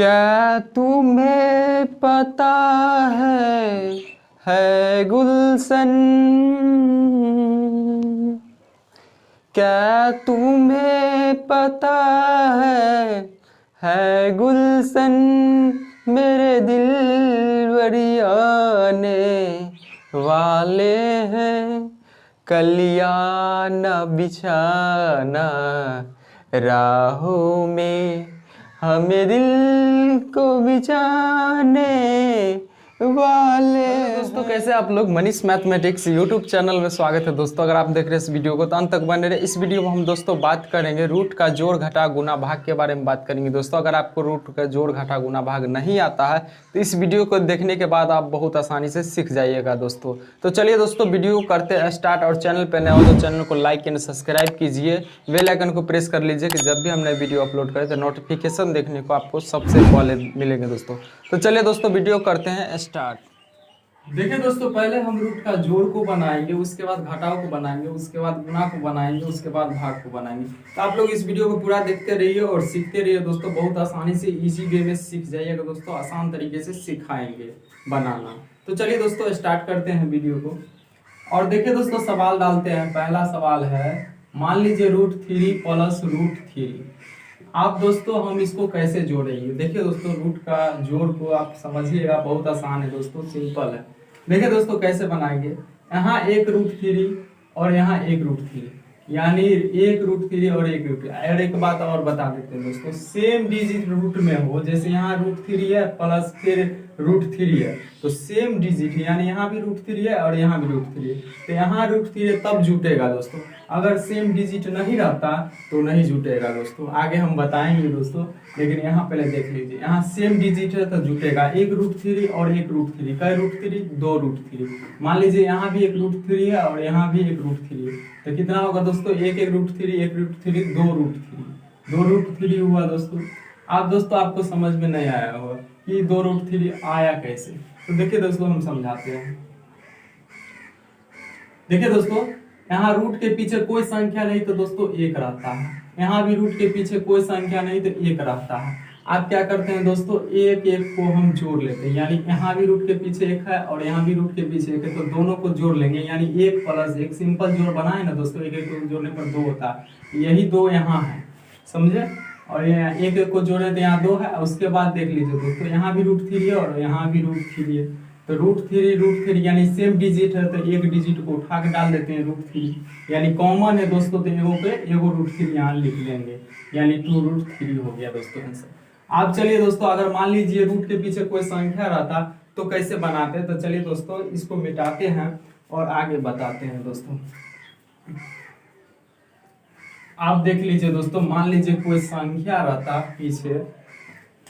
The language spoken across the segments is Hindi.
क्या तुम्हें पता है गुलशन। क्या तुम्हें पता है गुलशन, मेरे दिल बरियाने वाले हैं। कलियां न बिछाना राहों में, हमें दिल को बिछाने वाले। दोस्तों कैसे आप लोग, मनीष मैथमेटिक्स यूट्यूब चैनल में स्वागत है दोस्तों। अगर आप देख रहे हैं इस वीडियो को तो अंत तक बने रहे। इस वीडियो में हम दोस्तों बात करेंगे रूट का जोड़ घटा गुना भाग के बारे में बात करेंगे दोस्तों। अगर आपको रूट का जोड़ घटा गुना भाग नहीं आता है तो इस वीडियो को देखने के बाद आप बहुत आसानी से सीख जाइएगा दोस्तों। तो चलिए दोस्तों वीडियो करते हैं स्टार्ट। और चैनल पर नए हो तो चैनल को लाइक एंड सब्सक्राइब कीजिए, बेल आइकन को प्रेस कर लीजिए कि जब भी हम नए वीडियो अपलोड करें तो नोटिफिकेशन देखने को आपको सबसे पहले मिलेंगे दोस्तों। तो चलिए दोस्तों वीडियो करते हैं स्टार्ट। देखिए दोस्तों, पहले हम रूट का जोड़ को बनाएंगे, उसके बाद घटाव को बनाएंगे, उसके बाद गुणा को बनाएंगे, उसके बाद भाग को बनाएंगे। तो आप लोग इस वीडियो को पूरा देखते रहिए और सीखते रहिए दोस्तों। बहुत आसानी से इजी वे में सीख जाइएगा दोस्तों, आसान तरीके से सिखाएंगे बनाना। तो चलिए दोस्तों स्टार्ट करते हैं वीडियो को। और देखिए दोस्तों सवाल डालते हैं। पहला सवाल है, मान लीजिए √3 प्लस √3। आप दोस्तों हम इसको कैसे जोड़ेंगे? देखिए दोस्तों रूट का जोड़ को आप समझिएगा, बहुत आसान है दोस्तों, सिंपल है। देखिए दोस्तों कैसे बनाएंगे। यहाँ एक √3 और यहाँ एक √3, यानी एक √3 और एक √3। और एक बात और बता देते हैं दोस्तों, सेम डिजिट रूट में हो, जैसे यहाँ √3 है प्लस फिर √3 है तो सेम डिजिट, यानी यहाँ भी √3 है और यहाँ भी √3 है तो यहाँ √3 है तब जुटेगा दोस्तों। अगर सेम डिजिट नहीं रहता तो नहीं जुटेगा दोस्तों, आगे हम बताएंगे दोस्तों। लेकिन यहाँ पहले देख लीजिए, यहाँ सेम डिजिट है तो जुटेगा एक √3 और एक √3। कई √3? 2 √3। मान लीजिए यहाँ भी एक √3 है और यहाँ भी एक √3 है तो कितना होगा दोस्तों? एक √3 एक √3 2 √3 हुआ दोस्तों। आप दोस्तों आपको समझ में नहीं आया होगा कि 2 √3 आया कैसे। तो देखिए दोस्तों हम समझाते हैं। देखिए दोस्तों यहाँ रूट के पीछे कोई संख्या नहीं तो दोस्तों 1 रहता है। यहाँ भी रूट के पीछे कोई संख्या नहीं तो 1 रहता है। आप क्या करते हैं दोस्तों, एक एक को हम जोड़ लेते हैं, यानी यहाँ भी रूट के पीछे 1 है और यहाँ भी रूट के पीछे 1 है तो दोनों को जोड़ लेंगे, यानी 1 प्लस 1। सिंपल जोड़ बना है ना दोस्तों, एक एक को जोड़ने पर 2 होता है। यही 2 यहाँ है, समझे। और यहाँ एक एक को जोड़े तो यहाँ 2 है। उसके बाद देख लीजिए दोस्तों, यहाँ भी √3 है और यहाँ भी √3 है तो √3 यानी सेम डिजिट है तो एक डिजिट को उठा के डाल देते हैं √3, यानी कॉमन है दोस्तों। तो एगो पे एगो √3 यहाँ लिख लेंगे, यानी 2 √3 हो गया दोस्तों आंसर। आप चलिए दोस्तों, अगर मान लीजिए रूट के पीछे कोई संख्या रहता तो कैसे बनाते? तो चलिए दोस्तों इसको मिटाते हैं और आगे बताते हैं दोस्तों। आप देख लीजिए दोस्तों, मान लीजिए कोई संख्या रहता पीछे,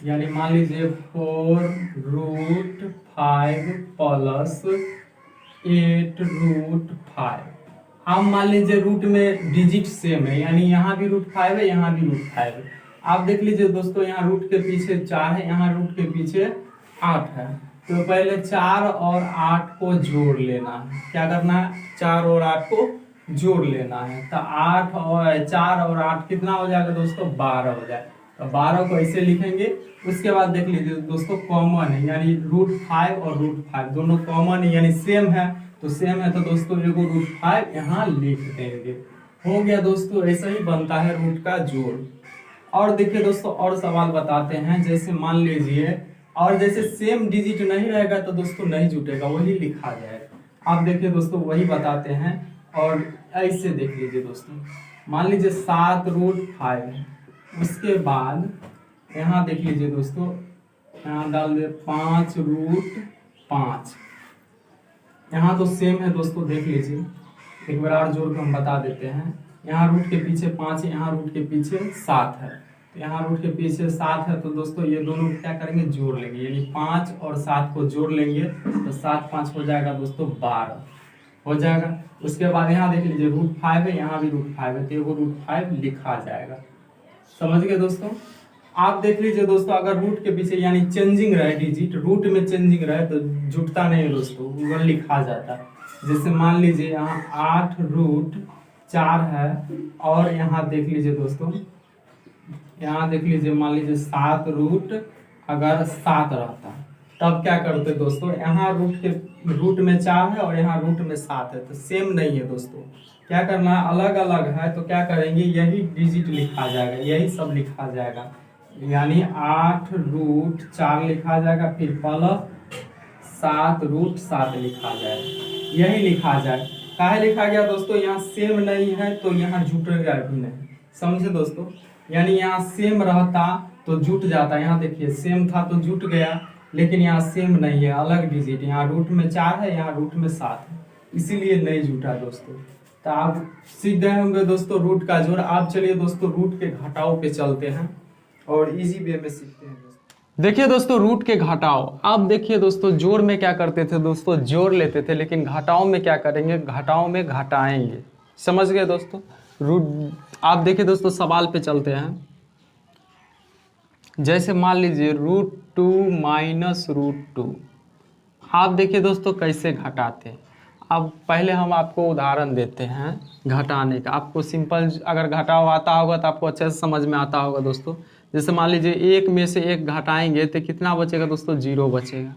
यानी मान लीजिए 4√5 प्लस 8√5। आप मान लीजिए रूट में डिजिट सेम है, यानी यहाँ भी √5 है यहाँ भी √5 है। आप देख लीजिए दोस्तों, यहाँ रूट के पीछे 4 है, यहाँ रूट के पीछे 8 है। तो पहले 4 और 8 को जोड़ लेना है। क्या करना है? 4 और 8 को जोड़ लेना है। तो 4 और 8 कितना हो जाएगा दोस्तों? 12 हो जाएगा। तो 12 को ऐसे लिखेंगे। उसके बाद देख लीजिए दोस्तों कॉमन है, यानी √5 और √5 दोनों कॉमन है, यानी सेम है। तो सेम है तो दोस्तों एगो √5 यहाँ लिख देंगे। हो गया दोस्तों, ऐसा ही बनता है रूट का जोड़। और देखिए दोस्तों और सवाल बताते हैं। जैसे मान लीजिए, और जैसे सेम डिजिट नहीं रहेगा तो दोस्तों नहीं जुटेगा, वही लिखा जाएगा। आप देखिए दोस्तों वही बताते हैं। और ऐसे देख लीजिए दोस्तों, मान लीजिए 7√5 है। उसके बाद यहाँ देख लीजिए दोस्तों, यहाँ डाल दे 5√5। यहाँ तो सेम है दोस्तों, देख लीजिए। एक बार और जोड़ के हम बता देते हैं। यहाँ रूट के पीछे 5 है, यहाँ रूट के पीछे 7 है। तो यहाँ रूट के पीछे 7 है तो दोस्तों ये दोनों क्या करेंगे? जोड़ लेंगे, यानी 5 और 7 को जोड़ लेंगे तो 7 5 हो जाएगा दोस्तों 12 हो जाएगा। उसके बाद यहाँ देख लीजिए √5 है, यहाँ भी √5 है तो एगो √5 लिखा जाएगा। समझ गए दोस्तों। आप देख लीजिए दोस्तों, अगर रूट के पीछे यानी चेंजिंग रहे डिजिट, रूट में चेंजिंग रहे तो जुटता नहीं है दोस्तों, वो लिखा जाता है। जैसे मान लीजिए यहाँ 8√4 है और यहाँ देख लीजिए दोस्तों, यहाँ देख लीजिए मान लीजिए 7√8 अगर 7 रहता तब क्या करते दोस्तों, यहाँ रूट में 4 है और यहाँ रूट में 7 है, तो सेम नहीं है दोस्तों। क्या करना है, अलग अलग है तो क्या करेंगे, यही डिजिट लिखा जाएगा, यही सब लिखा जाएगा, यानी 8 रूट 4 लिखा जाएगा, फिर प्लस 7 रूट 7 लिखा जाएगा, यही लिखा जाए। काहे लिखा गया दोस्तों, यहाँ सेम नहीं है तो यहाँ जुटेगा भी नहीं, समझे दोस्तों। यानी यहाँ सेम रहता तो जुट जाता, यहाँ देखिए सेम था तो जुट गया, लेकिन यहाँ सेम नहीं है, अलग डिजिट, यहाँ रूट में 4 है, यहाँ रूट में 7 है, इसीलिए नहीं जुटा दोस्तों। तो आप सीख गए होंगे दोस्तों रूट का जोड़। आप चलिए दोस्तों रूट के घटाव पे चलते हैं और इजी वे में सीखते हैं दोस्तों। देखिए दोस्तों रूट के घटाव, अब देखिए दोस्तों जोड़ में क्या करते थे दोस्तों, जोड़ लेते थे, लेकिन घटाव में क्या करेंगे, घटाव में घटाएंगे, समझ गए दोस्तों। रूट, आप देखिए दोस्तों सवाल पे चलते हैं। जैसे मान लीजिए √2 माइनस √2, आप देखिए दोस्तों कैसे घटाते हैं। अब पहले हम आपको उदाहरण देते हैं घटाने का, आपको सिंपल अगर घटाव आता होगा तो आपको अच्छे से समझ में आता होगा दोस्तों। जैसे मान लीजिए 1 में से 1 घटाएंगे तो कितना बचेगा दोस्तों, 0 बचेगा।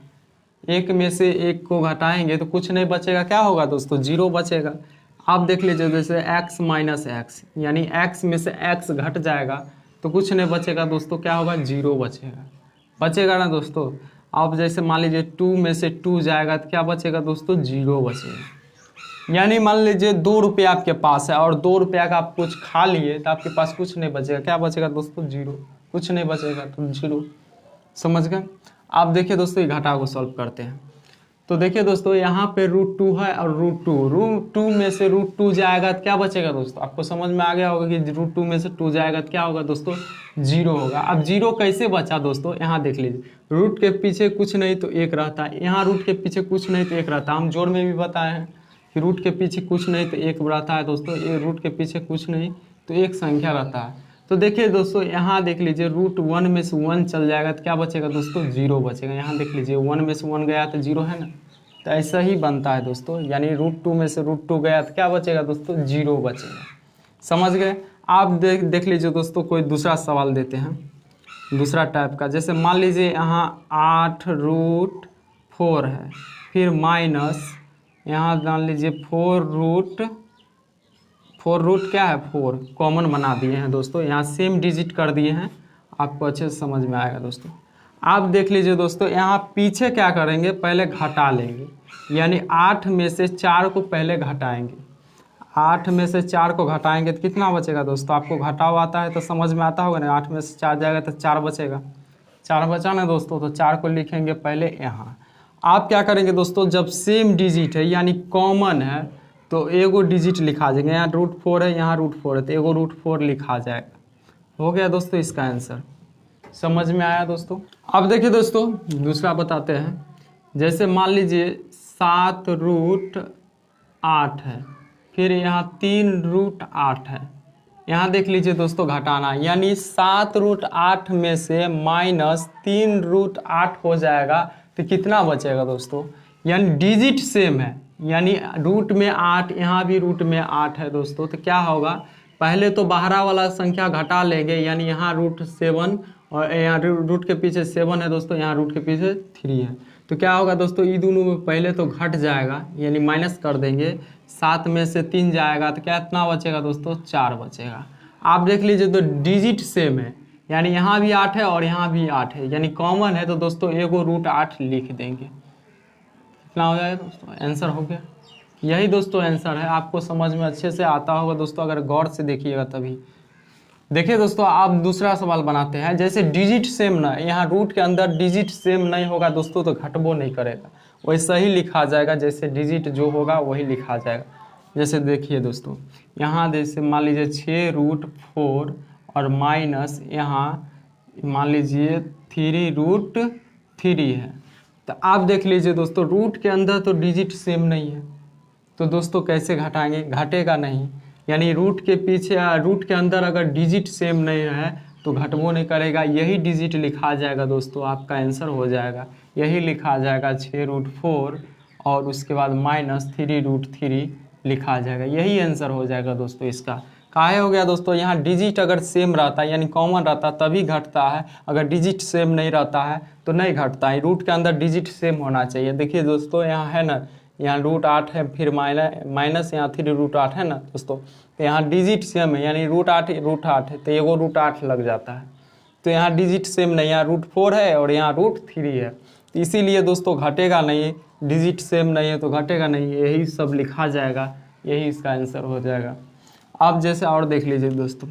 1 में से 1 को घटाएंगे तो कुछ नहीं बचेगा, क्या होगा दोस्तों, 0 बचेगा। आप देख लीजिए जैसे x माइनस एक्स, यानी x में से x घट जाएगा तो कुछ नहीं बचेगा दोस्तों, क्या होगा, 0 बचेगा, बचेगा ना दोस्तों। अब जैसे मान लीजिए 2 में से 2 जाएगा तो क्या बचेगा दोस्तों, 0 बचेगा। यानी मान लीजिए 2 रुपये आपके पास है और 2 रुपया का आप कुछ खा लिए तो आपके पास कुछ नहीं बचेगा, क्या बचेगा दोस्तों, 0, कुछ नहीं बचेगा तो 0, समझ गए। आप देखिए दोस्तों ये घटाव को सॉल्व करते हैं। तो देखिए दोस्तों यहाँ पे √2 है और √2 में से √2 जाएगा तो क्या बचेगा दोस्तों, आपको समझ में आ गया होगा कि √2 में से 2 जाएगा तो क्या होगा दोस्तों, 0 होगा। अब 0 कैसे बचा दोस्तों, यहाँ देख लीजिए, रूट के पीछे कुछ नहीं तो 1 रहता है, यहाँ रूट के पीछे कुछ नहीं तो 1 रहता है। हम जोड़ में भी बताए हैं कि रूट के पीछे कुछ नहीं तो 1 रहता है दोस्तों, ये रूट के पीछे कुछ नहीं तो 1 संख्या रहता है। तो देखिए दोस्तों यहाँ देख लीजिए √1 में से 1 चल जाएगा तो क्या बचेगा दोस्तों, 0 बचेगा। यहाँ देख लीजिए 1 में से 1 गया तो 0 है ना, तो ऐसा ही बनता है दोस्तों। यानी √2 में से √2 गया तो क्या बचेगा दोस्तों, 0 बचेगा, समझ गए। आप देख लीजिए दोस्तों कोई दूसरा सवाल देते हैं दूसरा टाइप का। जैसे मान लीजिए यहाँ 8 √4 है, फिर माइनस यहाँ मान लीजिए 4 रूट क्या है, 4 कॉमन बना दिए हैं दोस्तों, यहाँ सेम डिजिट कर दिए हैं, आपको अच्छे से समझ में आएगा दोस्तों। आप देख लीजिए दोस्तों यहाँ पीछे क्या करेंगे, पहले घटा लेंगे, यानी 8 में से 4 को पहले घटाएंगे। 8 में से 4 को घटाएंगे तो कितना बचेगा दोस्तों, आपको घटाव आता है तो समझ में आता होगा ना। 8 में से 4 जाएगा तो 4 बचेगा, 4 बचा ना दोस्तों, तो 4 को लिखेंगे पहले यहाँ। आप क्या करेंगे दोस्तों, जब सेम डिजिट है यानी कॉमन है तो एगो डिजिट लिखा जाएगा, यहाँ √4 है, यहाँ √4 है तो एगो √4 लिखा जाएगा। हो गया दोस्तों इसका आंसर, समझ में आया दोस्तों। अब देखिए दोस्तों दूसरा बताते हैं। जैसे मान लीजिए 7 √8 है, फिर यहाँ 3 √8 है। यहाँ देख लीजिए दोस्तों घटाना, यानी 7 √8 में से माइनस 3 √8 हो जाएगा तो कितना बचेगा दोस्तों, यानी डिजिट सेम है, यानी रूट में 8, यहाँ भी रूट में 8 है दोस्तों। तो क्या होगा, पहले तो बाहर वाला संख्या घटा लेंगे, यानी यहाँ √7 और यहाँ रूट के पीछे 7 है दोस्तों, यहाँ रूट के पीछे 3 है। तो क्या होगा दोस्तों, ये दोनों में पहले तो घट जाएगा, यानी माइनस कर देंगे। 7 में से 3 जाएगा तो क्या इतना बचेगा दोस्तों, 4 बचेगा। आप देख लीजिए तो डिजिट सेम है, यानी यहाँ भी 8 है और यहाँ भी 8 है, यानी कॉमन है तो दोस्तों एगो √8 लिख देंगे। कितना हो जाएगा दोस्तों, आंसर हो गया। यही दोस्तों आंसर है, आपको समझ में अच्छे से आता होगा दोस्तों अगर गौर से देखिएगा तभी। देखिए दोस्तों आप दूसरा सवाल बनाते हैं। जैसे डिजिट सेम ना, यहाँ रूट के अंदर डिजिट सेम नहीं होगा दोस्तों तो घटबो नहीं करेगा, वैसा ही लिखा जाएगा, जैसे डिजिट जो होगा वही लिखा जाएगा। जैसे देखिए दोस्तों यहाँ जैसे मान लीजिए 6 √4 और माइनस यहाँ मान लीजिए 3 √3 है। तो आप देख लीजिए दोस्तों रूट के अंदर तो डिजिट सेम नहीं है, तो दोस्तों कैसे घटाएंगे, घटेगा नहीं। यानी रूट के पीछे रूट के अंदर अगर डिजिट सेम नहीं है तो घटबो नहीं करेगा, यही डिजिट लिखा जाएगा दोस्तों, आपका आंसर हो जाएगा। यही लिखा जाएगा 6 √4 और उसके बाद माइनस 3 √3 लिखा जाएगा, यही आंसर हो जाएगा दोस्तों इसका। काहे हो गया दोस्तों, यहाँ डिजिट अगर सेम रहता है यानी कॉमन रहता है तभी घटता है, अगर डिजिट सेम नहीं रहता है तो नहीं घटता है। रूट के अंदर डिजिट सेम होना चाहिए। देखिए दोस्तों यहाँ है ना, यहाँ √8 है, फिर माइनस यहाँ 3√8 है ना दोस्तों, तो यहाँ डिजिट सेम है यानी √8 है तो एगो √8 लग जाता है। तो यहाँ डिजिट सेम नहीं, यहाँ √4 है और यहाँ √3 है, तो इसीलिए दोस्तों घटेगा नहीं। डिजिट सेम नहीं है तो घटेगा नहीं, यही सब लिखा जाएगा, यही इसका आंसर हो जाएगा। आप जैसे और देख लीजिए दोस्तों,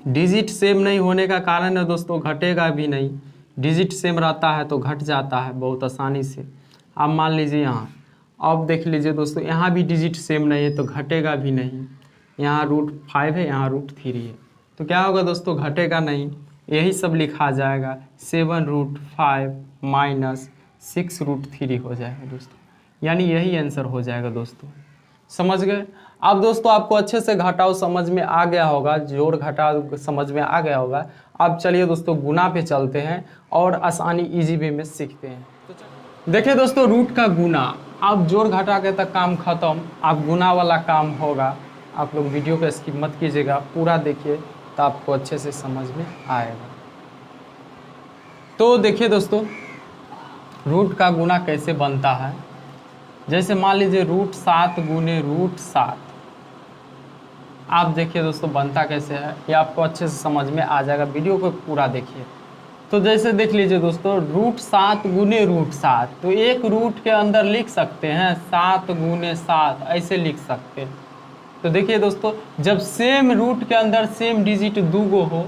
डिजिट सेम नहीं होने का कारण है दोस्तों घटेगा भी नहीं। डिजिट सेम रहता है तो घट जाता है बहुत आसानी से। आप मान लीजिए यहाँ, अब देख लीजिए दोस्तों यहाँ भी डिजिट सेम नहीं है तो घटेगा भी नहीं। यहाँ √5 है, यहाँ √3 है, तो क्या होगा दोस्तों, घटेगा नहीं, यही सब लिखा जाएगा। 7√5 माइनस 6√3 हो जाएगा दोस्तों, यानी यही आंसर हो जाएगा दोस्तों। समझ गए? अब दोस्तों आपको अच्छे से घटाव समझ में आ गया होगा, जोड़ घटाव समझ में आ गया होगा। अब चलिए दोस्तों गुना पे चलते हैं और आसानी इजी वे में सीखते हैं। देखिए दोस्तों, रूट का गुना, आप जोड़ घटा के तक काम खत्म, आप गुना वाला काम होगा। आप लोग वीडियो को स्किप मत कीजिएगा, पूरा देखिए तो आपको अच्छे से समझ में आएगा। तो देखिए दोस्तों, रूट का गुना कैसे बनता है। जैसे मान लीजिए √7 गुने √7, आप देखिए दोस्तों बनता कैसे है, ये आपको अच्छे से समझ में आ जाएगा, वीडियो को पूरा देखिए। तो जैसे देख लीजिए दोस्तों, √7 गुने √7, तो एक रूट के अंदर लिख सकते हैं 7 गुने 7, ऐसे लिख सकते हैं। तो देखिए दोस्तों, जब सेम रूट के अंदर सेम डिजिट 2 हो,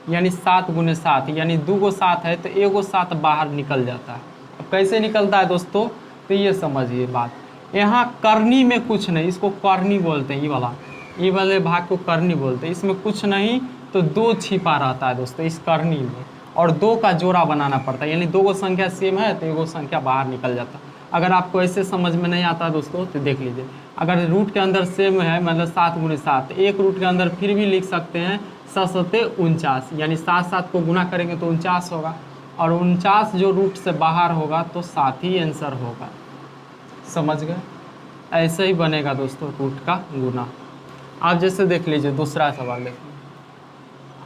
यानी 7 गुने 7, यानी 2 7 है तो एगो 7 बाहर निकल जाता है। अब कैसे निकलता है दोस्तों, तो ये समझिए बात। यहाँ करनी में कुछ नहीं, इसको करनी बोलते हैं, ये वाले भाग को करनी बोलते हैं। इसमें कुछ नहीं तो 2 छिपा रहता है दोस्तों इस करनी में, और 2 का जोड़ा बनाना पड़ता है, यानी 2 को संख्या सेम है तो एगो संख्या बाहर निकल जाता है। अगर आपको ऐसे समझ में नहीं आता दोस्तों तो देख लीजिए, अगर रूट के अंदर सेम है मतलब 7 गुने 7, एक रूट के अंदर फिर भी लिख सकते हैं 7 × 49, यानी 7 को गुना करेंगे तो 49 होगा, और 49 जो रूट से बाहर होगा तो 7 ही आंसर होगा। समझ गए? ऐसे ही बनेगा दोस्तों रूट का गुना। आप जैसे देख लीजिए दूसरा सवाल देखिए,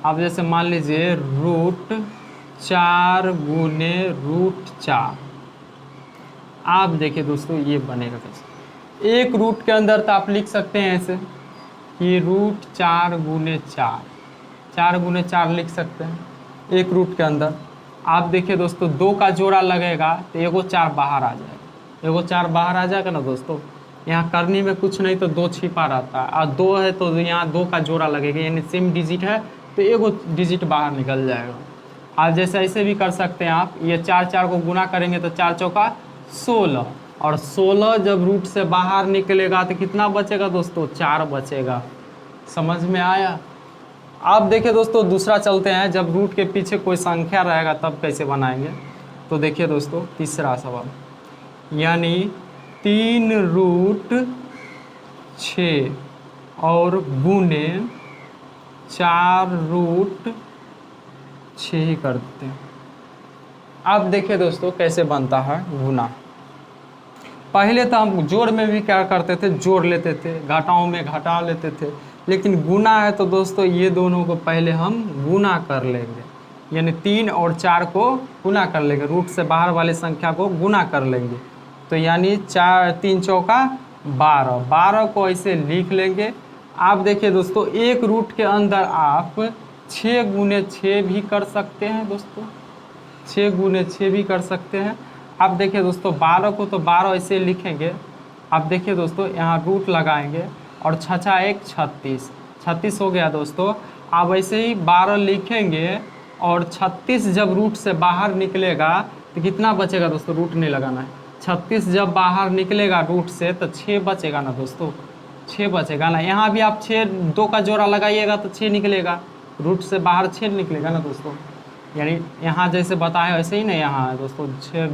आप जैसे मान लीजिए √4 गुने √4, आप देखिए दोस्तों ये बनेगा कैसे। एक रूट के अंदर तो आप लिख सकते हैं ऐसे कि √4 गुने 4, 4 गुने 4 लिख सकते हैं एक रूट के अंदर। आप देखिए दोस्तों 2 का जोड़ा लगेगा तो एगो 4 बाहर आ जाएगा, एगो 4 बाहर आ जाएगा ना दोस्तों। यहाँ करनी में कुछ नहीं तो 2 छिपा रहता है, और 2 है तो यहाँ 2 का जोड़ा लगेगा, यानी सेम डिजिट है तो एगो डिजिट बाहर निकल जाएगा। आप जैसे ऐसे भी कर सकते हैं, आप ये 4 को गुना करेंगे तो 4 चौका 16, और 16 जब रूट से बाहर निकलेगा तो कितना बचेगा दोस्तों, 4 बचेगा। समझ में आया? आप देखिए दोस्तों दूसरा चलते हैं, जब रूट के पीछे कोई संख्या रहेगा तब कैसे बनाएंगे। तो देखिए दोस्तों तीसरा सवाल, यानी 3√6 और गुने 4√6 ही कर देते हैं। अब देखिए दोस्तों कैसे बनता है गुना। पहले तो हम जोड़ में भी क्या करते थे, जोड़ लेते थे, घटाओं में घटा लेते थे, लेकिन गुना है तो दोस्तों ये दोनों को पहले हम गुना कर लेंगे, यानी 3 और 4 को गुना कर लेंगे, रूट से बाहर वाली संख्या को गुना कर लेंगे। तो यानी 3 चौका 12, 12 को ऐसे लिख लेंगे। आप देखिए दोस्तों एक रूट के अंदर आप 6 गुने 6 भी कर सकते हैं दोस्तों, 6 गुने 6 भी कर सकते हैं। आप देखिए दोस्तों 12 को तो 12 ऐसे लिखेंगे। आप देखिए दोस्तों यहाँ रूट लगाएंगे और 6 1 36, 36 हो गया दोस्तों। आप ऐसे ही 12 लिखेंगे और 36 जब रूट से बाहर निकलेगा तो कितना बचेगा दोस्तों, रूट नहीं लगाना है। 36 जब बाहर निकलेगा रूट से तो 6 बचेगा ना दोस्तों, 6 बचेगा ना। यहाँ भी आप 6 2 का जोड़ा लगाइएगा तो 6 निकलेगा, रूट से बाहर 6 निकलेगा ना दोस्तों। यानी यहाँ जैसे बताया वैसे ही नहीं, यहाँ दोस्तों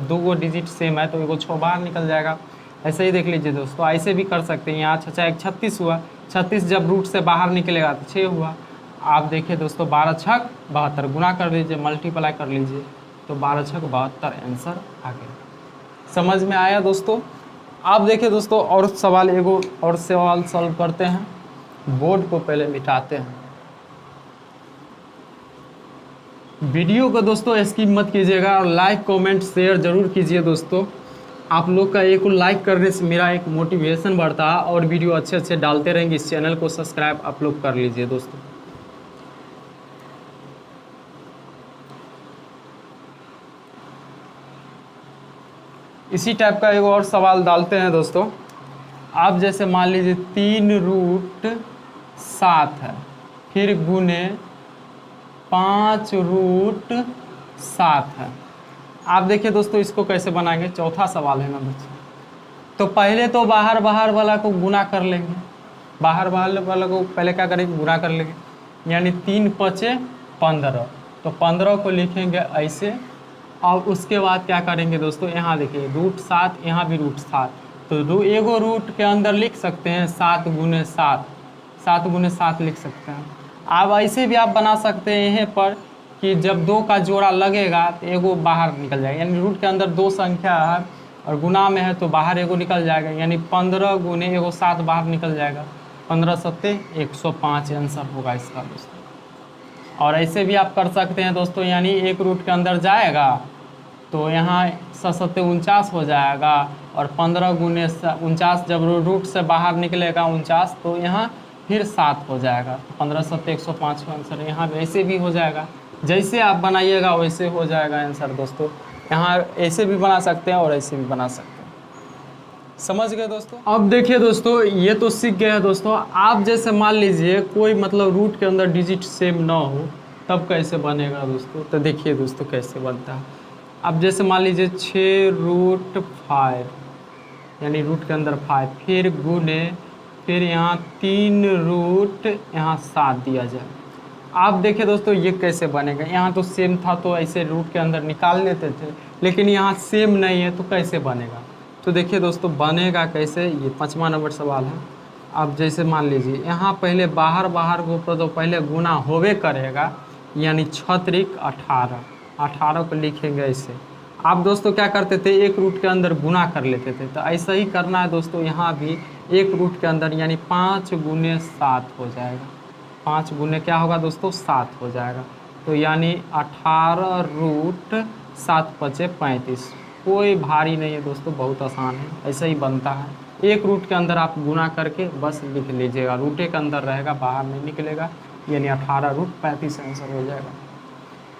2 डिजिट सेम है तो एगो 6 बाहर निकल जाएगा। ऐसे ही देख लीजिए दोस्तों, ऐसे भी कर सकते हैं। यहाँ 6 1 36 हुआ, 36 जब रूट से बाहर निकलेगा तो 6 हुआ। आप देखिए दोस्तों 12 6 72, गुना कर लीजिए, मल्टीप्लाई कर लीजिए तो 12 6 72 आंसर आ गया। समझ में आया दोस्तों? आप देखिए दोस्तों और सवाल, एगो और सवाल सॉल्व करते हैं। बोर्ड को पहले मिटाते हैं। वीडियो को दोस्तों स्किप मत कीजिएगा और लाइक कमेंट शेयर जरूर कीजिए दोस्तों। आप लोग का एक लाइक करने से मेरा एक मोटिवेशन बढ़ता है और वीडियो अच्छे अच्छे डालते रहेंगे। इस चैनल को सब्सक्राइब आप लोग कर लीजिए दोस्तों। इसी टाइप का एक और सवाल डालते हैं दोस्तों। आप जैसे मान लीजिए 3√7 है, फिर गुने 5√7 है। आप देखिए दोस्तों इसको कैसे बनाएंगे, चौथा सवाल है ना बच्चे। तो पहले तो बाहर वाला को गुना कर लेंगे, बाहर वाला को पहले क्या करेंगे, गुना कर लेंगे, यानी 3 × 5 = 15। तो 15 को लिखेंगे ऐसे और उसके बाद क्या करेंगे दोस्तों, यहाँ देखिए √7, यहाँ भी √7। तो एगो रूट के अंदर लिख सकते हैं 7 × 7, 7 × 7 लिख सकते हैं। अब ऐसे भी आप बना सकते हैं यहाँ पर कि जब 2 का जोड़ा लगेगा तो एगो बाहर निकल जाएगा, यानी रूट के अंदर 2 संख्या है और गुना में है तो बाहर एगो निकल जाएगा, यानी 15 × एगो 7 बाहर निकल जाएगा। 15 × 7 = 105 आंसर होगा इसका दोस्तों। और ऐसे भी आप कर सकते हैं दोस्तों, यानी एक रूट के अंदर जाएगा तो यहाँ 7 × 7 = 49 हो जाएगा और 15 × 49 जब रूट से बाहर निकलेगा 49 तो यहाँ फिर 7 हो जाएगा। तो 15 × 7 = 105 का आंसर यहाँ वैसे भी हो जाएगा। जैसे आप बनाइएगा वैसे हो जाएगा आंसर दोस्तों। यहाँ ऐसे भी बना सकते हैं और ऐसे भी बना सकते हैं। समझ गए दोस्तों। अब देखिए दोस्तों, ये तो सीख गए हैं दोस्तों। आप जैसे मान लीजिए कोई मतलब रूट के अंदर डिजिट सेम ना हो तब कैसे बनेगा दोस्तों। तो देखिए दोस्तों कैसे बनता है। अब जैसे मान लीजिए 6√5, यानी रूट के अंदर 5, फिर गुने, फिर यहाँ 3√7 दिया जाए। आप देखिए दोस्तों ये कैसे बनेगा। यहाँ तो सेम था तो ऐसे रूट के अंदर निकाल लेते थे, लेकिन यहाँ सेम नहीं है तो कैसे बनेगा। तो देखिए दोस्तों बनेगा कैसे, ये 5वां नंबर सवाल है। अब जैसे मान लीजिए यहाँ पहले बाहर को तो पहले गुना होवे करेगा, यानी 6 × 18, 18 को लिखेंगे ऐसे। आप दोस्तों क्या करते थे, एक रूट के अंदर गुना कर लेते थे, तो ऐसा ही करना है दोस्तों। यहाँ भी एक रूट के अंदर यानी 5 × 7 हो जाएगा। 5 गुने क्या होगा दोस्तों, 7 हो जाएगा। तो यानी 18√7 × 5 = 35। कोई भारी नहीं है दोस्तों, बहुत आसान है, ऐसा ही बनता है। एक रूट के अंदर आप गुना करके बस लिख लीजिएगा, रूटे के अंदर रहेगा, बाहर नहीं निकलेगा, यानी 18√35 आंसर हो जाएगा।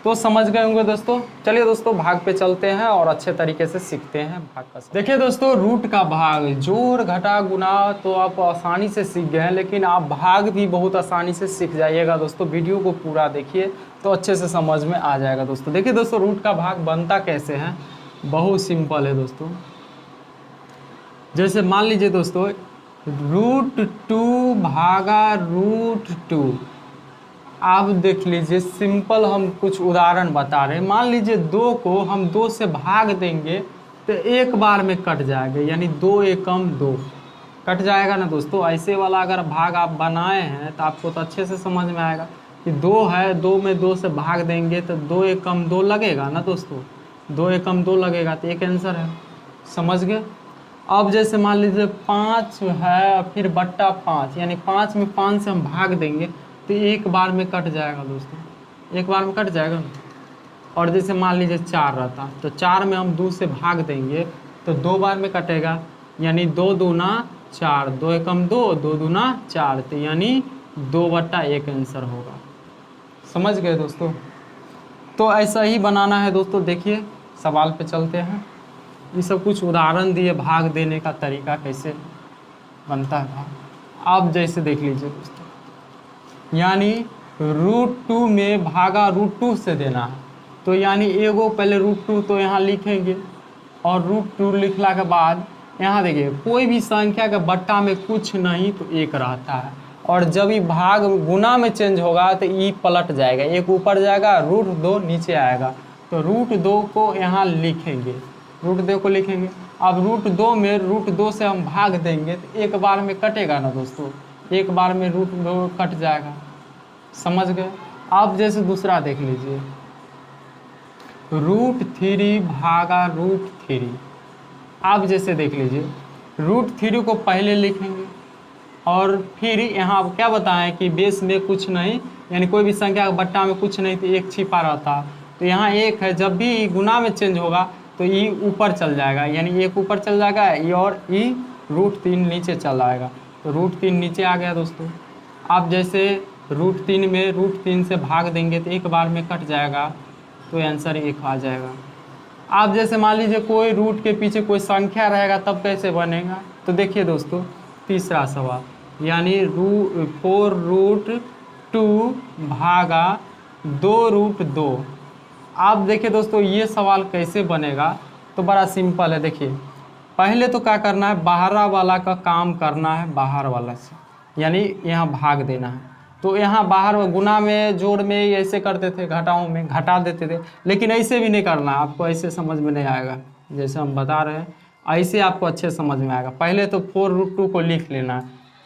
तो समझ गए होंगे दोस्तों। चलिए दोस्तों भाग पे चलते हैं और अच्छे तरीके से सीखते हैं भाग का। देखिए दोस्तों रूट का भाग, जोड़ घटा गुना तो आप आसानी से सीख गए हैं, लेकिन आप भाग भी बहुत आसानी से सीख जाइएगा दोस्तों। वीडियो को पूरा देखिए तो अच्छे से समझ में आ जाएगा दोस्तों। देखिए दोस्तों रूट का भाग बनता कैसे है, बहुत सिंपल है दोस्तों। जैसे मान लीजिए दोस्तों √2 भागा √2। आप देख लीजिए सिंपल, हम कुछ उदाहरण बता रहे हैं। मान लीजिए 2 को हम 2 से भाग देंगे तो एक बार में कट जाएगा, यानी 2 एकम 2 कट जाएगा ना दोस्तों। ऐसे वाला अगर भाग आप बनाए हैं तो आपको तो अच्छे से समझ में आएगा कि 2 है, 2 में 2 से भाग देंगे तो 2 एकम 2 लगेगा ना दोस्तों। 2 एकम 2 लगेगा तो एक आंसर है, समझ गए। अब जैसे मान लीजिए 5 है, फिर बट्टा 5, यानी 5 में 5 से हम भाग देंगे तो एक बार में कट जाएगा दोस्तों, एक बार में कट जाएगा ना। और जैसे मान लीजिए 4 रहता तो 4 में हम 2 से भाग देंगे तो 2 बार में कटेगा, यानी 2 दूना 4, 2 एकम 2, 2 दूना 4, तो यानी 2/1 आंसर होगा। समझ गए दोस्तों। तो ऐसा ही बनाना है दोस्तों। देखिए सवाल पे चलते हैं। ये सब कुछ उदाहरण दिए भाग देने का तरीका कैसे बनता है भाग। आप जैसे देख लीजिए दोस्तों, यानी √2 में भागा √2 से देना है, तो यानी एगो पहले √2 तो यहाँ लिखेंगे और √2 लिखला के बाद यहाँ देखिए कोई भी संख्या के बट्टा में कुछ नहीं तो 1 रहता है, और जब ये भाग गुना में चेंज होगा तो ये पलट जाएगा, 1 ऊपर जाएगा, √2 नीचे आएगा। तो √2 को यहाँ लिखेंगे, √2 को लिखेंगे। अब √2 में √2 से हम भाग देंगे तो एक बार में कटेगा ना दोस्तों, एक बार में √2 कट जाएगा। समझ गए। अब जैसे दूसरा देख लीजिए √3 भागा √3। आप जैसे देख लीजिए √3 को पहले लिखेंगे और फिर यहाँ क्या बताएं कि बेस में कुछ नहीं, यानी कोई भी संख्या के बट्टा में कुछ नहीं तो एक छिपा रहता। तो यहाँ एक है, जब भी गुना में चेंज होगा तो ई ऊपर चल जाएगा, यानी एक ऊपर चल जाएगा ई, और ई √3 नीचे चल आएगा। तो √3 नीचे आ गया दोस्तों। आप जैसे √3 में √3 से भाग देंगे तो एक बार में कट जाएगा, तो आंसर 1 आ जाएगा। आप जैसे मान लीजिए कोई रूट के पीछे कोई संख्या रहेगा तब कैसे बनेगा, तो देखिए दोस्तों तीसरा सवाल, यानी 4√2 भागा 2√2। आप देखिए दोस्तों ये सवाल कैसे बनेगा, तो बड़ा सिंपल है। देखिए पहले तो क्या करना है, बाहर वाला का काम करना है बाहर वाला से, यानी यहाँ भाग देना है। तो यहाँ बाहर गुना में जोड़ में ऐसे करते थे, घटाओं में घटा देते थे, लेकिन ऐसे भी नहीं करना है, आपको ऐसे समझ में नहीं आएगा। जैसे हम बता रहे हैं ऐसे आपको अच्छे समझ में आएगा। पहले तो 4√2 को लिख लेना है,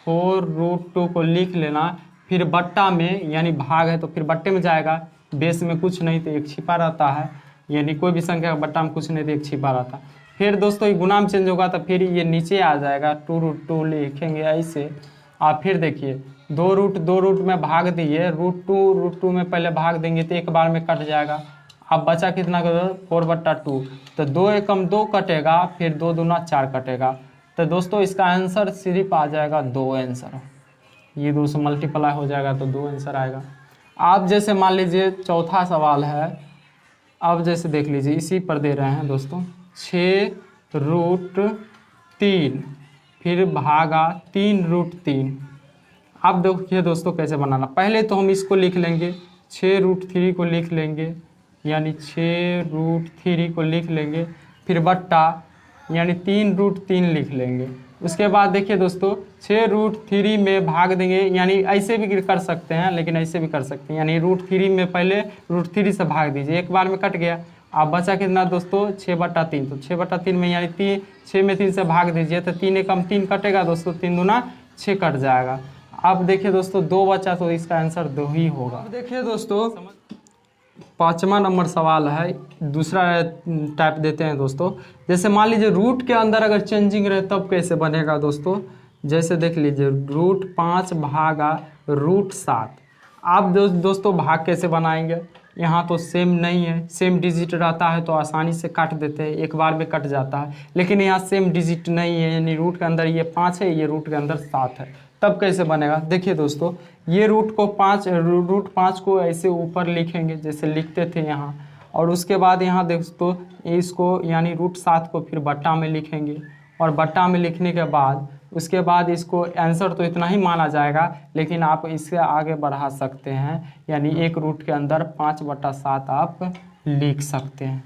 4√2 को लिख लेना, फिर बट्टा में, यानी भाग है तो फिर बट्टे में जाएगा, बेस में कुछ नहीं तो एक छिपा रहता है, यानी कोई भी संख्या का बट्टा में कुछ नहीं तो एक छिपा रहता है। फिर दोस्तों ये गुना में चेंज होगा तो फिर ये नीचे आ जाएगा, 2√2 लिखेंगे ऐसे। आप फिर देखिए 2 में भाग दिए, √2 में पहले भाग देंगे तो एक बार में कट जाएगा। अब बचा कितना करो, 4/2, तो 2 एकम 2 कटेगा, फिर 2 दूना 4 कटेगा। तो दोस्तों इसका आंसर सिर्फ आ जाएगा 2 आंसर। ये 2 से मल्टीप्लाई हो जाएगा तो 2 आंसर आएगा। आप जैसे मान लीजिए चौथा सवाल है, अब जैसे देख लीजिए इसी पर दे रहे हैं दोस्तों, 6√3 फिर भागा 3√3। अब देखिए दोस्तों कैसे बनाना। पहले तो हम इसको लिख लेंगे, 6√3 को लिख लेंगे, यानी 6√3 को लिख लेंगे, फिर बट्टा यानी 3√3 लिख लेंगे। उसके बाद देखिए दोस्तों 6√3 में भाग देंगे, यानी ऐसे भी कर सकते हैं लेकिन ऐसे भी कर सकते हैं, यानी √3 में पहले √3 से भाग दीजिए, एक बार में कट गया। अब बचा कितना दोस्तों, 6/3, तो 6/3 में यानी 6 में 3 से भाग दीजिए तो 3 एकम 3 कटेगा दोस्तों, 3 दूना 6 कट जाएगा। अब देखिए दोस्तों 2 बचा तो इसका आंसर 2 ही होगा। अब देखिए दोस्तों 5वां नंबर सवाल है, दूसरा टाइप देते हैं दोस्तों। जैसे मान लीजिए रूट के अंदर अगर चेंजिंग रहे तब कैसे बनेगा दोस्तों। जैसे देख लीजिए √5 भागा √7। आप दोस्तों भाग कैसे बनाएंगे, यहाँ तो सेम नहीं है, सेम डिजिट रहता है तो आसानी से काट देते हैं, एक बार में कट जाता है, लेकिन यहाँ सेम डिजिट नहीं है, यानी रूट के अंदर ये 5 है, ये रूट के अंदर 7 है, तब कैसे बनेगा। देखिए दोस्तों ये √5 को ऐसे ऊपर लिखेंगे जैसे लिखते थे यहाँ, और उसके बाद यहाँ दोस्तों इसको यानी √7 को फिर बट्टा में लिखेंगे, और बट्टा में लिखने के बाद उसके बाद इसको आंसर तो इतना ही माना जाएगा, लेकिन आप इससे आगे बढ़ा सकते हैं, यानी एक रूट के अंदर 5/7 आप लिख सकते हैं।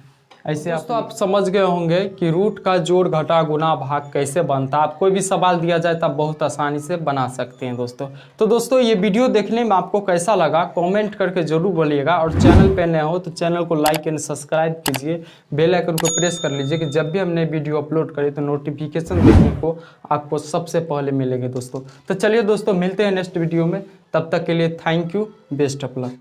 ऐसे दोस्तों आप समझ गए होंगे कि रूट का जोड़ घटा गुना भाग कैसे बनता है। आप कोई भी सवाल दिया जाए तब बहुत आसानी से बना सकते हैं दोस्तों। तो दोस्तों ये वीडियो देखने में आपको कैसा लगा कमेंट करके जरूर बोलिएगा, और चैनल पे नए हो तो चैनल को लाइक एंड सब्सक्राइब कीजिए, बेल आइकन को प्रेस कर लीजिए कि जब भी हमने वीडियो अपलोड करें तो नोटिफिकेशन देखने को आपको सबसे पहले मिलेंगे दोस्तों। तो चलिए दोस्तों मिलते हैं नेक्स्ट वीडियो में, तब तक के लिए thank you, best of luck.